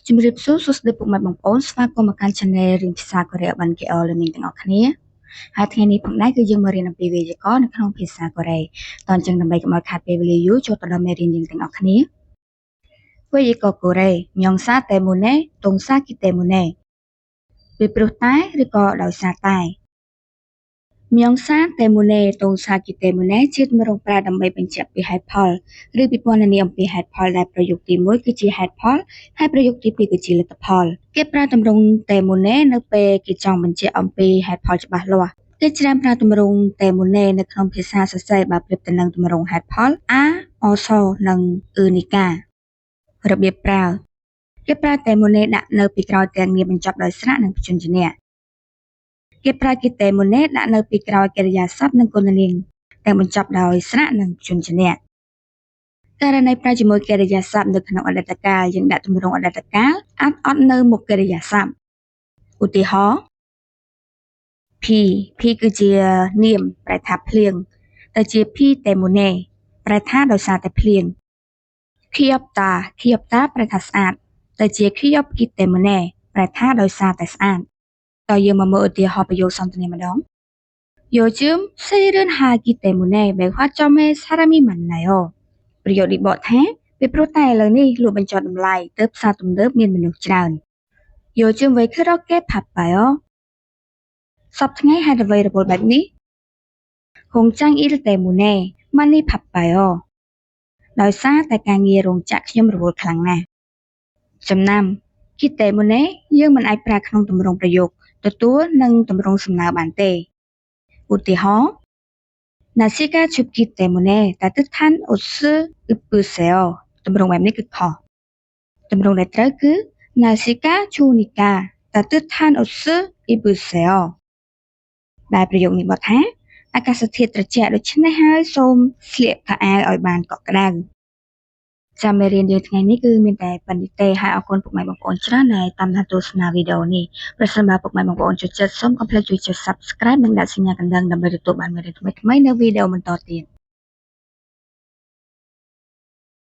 ជំរាបសួរសួស្តីពុកម៉ែបងប្អូនស្វាគមន៍មកកាន់ Channel រៀនភាសាកូរ៉េបានគេអរលោកអ្នកទាំងអស់គ្នាហើយថ្ងៃនេះផងដែរគឺយើងមករៀនអំពីវេយ្យាករណ៍នៅក្នុងភាសាកូរ៉េតោះអញ្ចឹងដើម្បីកុំឲ្យខាតពេលវេលាយូរចូលទៅដល់មេរៀនយើងទាំងអស់គ្នាវេយ្យាករណ៍កូរ៉េញ៉ុងសាតែមូណេតុងសាគីតែមូណេពីព្រោះតែឬក៏ដោយសារតែញ៉ុងសាតែមូណេតុងសាគីតែមូណេជាទម្រង់ប្រើដើម្បីបញ្ជាក់ពីហេតុផលឬពីពណ៌នាអំពីហេតុផលដែលប្រយោគទី1គឺជាហេតុផលហើយប្រយោគទី2គឺជាលទ្ធផលគេប្រើទម្រង់តែមូណេនៅពេលគេចង់បញ្ជាក់អំពីហេតុផលច្បាស់លាស់គេច្រើនប្រើទម្រង់តែមូណេនៅក្នុងភាសាសរសេរបើប្រៀបទៅនឹងទម្រង់ហេតុផលអាអសនិងអ៊ឺនីការបៀបប្រើគេប្រើតែមូណេដាក់នៅពីក្រោយទាំងងារបញ្ចប់ដោយស្រៈនិងព្យញ្ជនៈគេប្រើគីតែមូណេដាក់នៅពីក្រោយកិរិយាសព្ទនិងគុណនាមទាំងបញ្ចប់ដោយស្រៈនិងព្យញ្ជនៈករណីប្រើជាមួយកិរិយាសព្ទនៅក្នុងអតីតកាលយើងដាក់ទម្រង់អតីតកាលអត់នៅមុខកិរិយាសព្ទឧទាហរណ៍ P គឺជានាមប្រែថាភ្លៀងទៅជា P តែមូណេប្រែថាដោយសារតែភ្លៀង Khiopta ប្រែថាស្អាតទៅជា Khiopki តែមូណេប្រែថាដោយសារតែស្អាតតើយើងមកមើលឧទាហរណ៍ប្រយោគសន្ទនាម្ដង요즘 세일은 하기 때문에 백화점에 사람이 많나요? ប្រយោគនេះបកថាពីព្រោះតែឥឡូវនេះលក់បញ្ចុះតម្លៃទើបផ្សារទំនើបមានមនុស្សច្រើន요즘 왜 그렇게 바빠요? សប្តាហ៍ថ្ងៃហេតុអ្វីរវល់បែបនេះ공장 일 때문에 많이 바빠요. ដោយសារតែការងាររោងចក្រខ្ញុំរវល់ខ្លាំងណាស់ចំណាំគីតែមូណេយើងមិនអាចប្រើក្នុងទម្រង់ប្រយោគទទួលនិងទម្រង់សំណើបានទេឧទាហរណ៍날씨가 춥기 때문에 따뜻한 옷을 입으세요. ទម្រង់បែបនេះគឺខុសទម្រង់ដែលត្រូវគឺ날씨가 추우니까 따뜻한 옷을 입으세요. ដែលប្រយោគនេះបកថាអាកាសធាតុត្រជាក់ដូច្នេះហើយសូមស្លៀកខោអាវឲ្យបានកក់ក្ដៅចាំមេរៀនយើងថ្ងៃនេះគឺមានតែប៉ុណ្្នេះទេហើយអរគុណពុកម៉ែបងប្អូនច្រើនដែលតាមដានទស្សនាវីដេអូនេះប្រសិនបើពុកម៉ែបងប្អូនចូលចិត្តសូមកុំភ្លេចជួយចុច Subscribe និងដាក់សញ្ញាកណ្ដឹងដើម្បីទទួលបានមេរៀនថ្មីៗនៅវីដេអូបន្តទៀត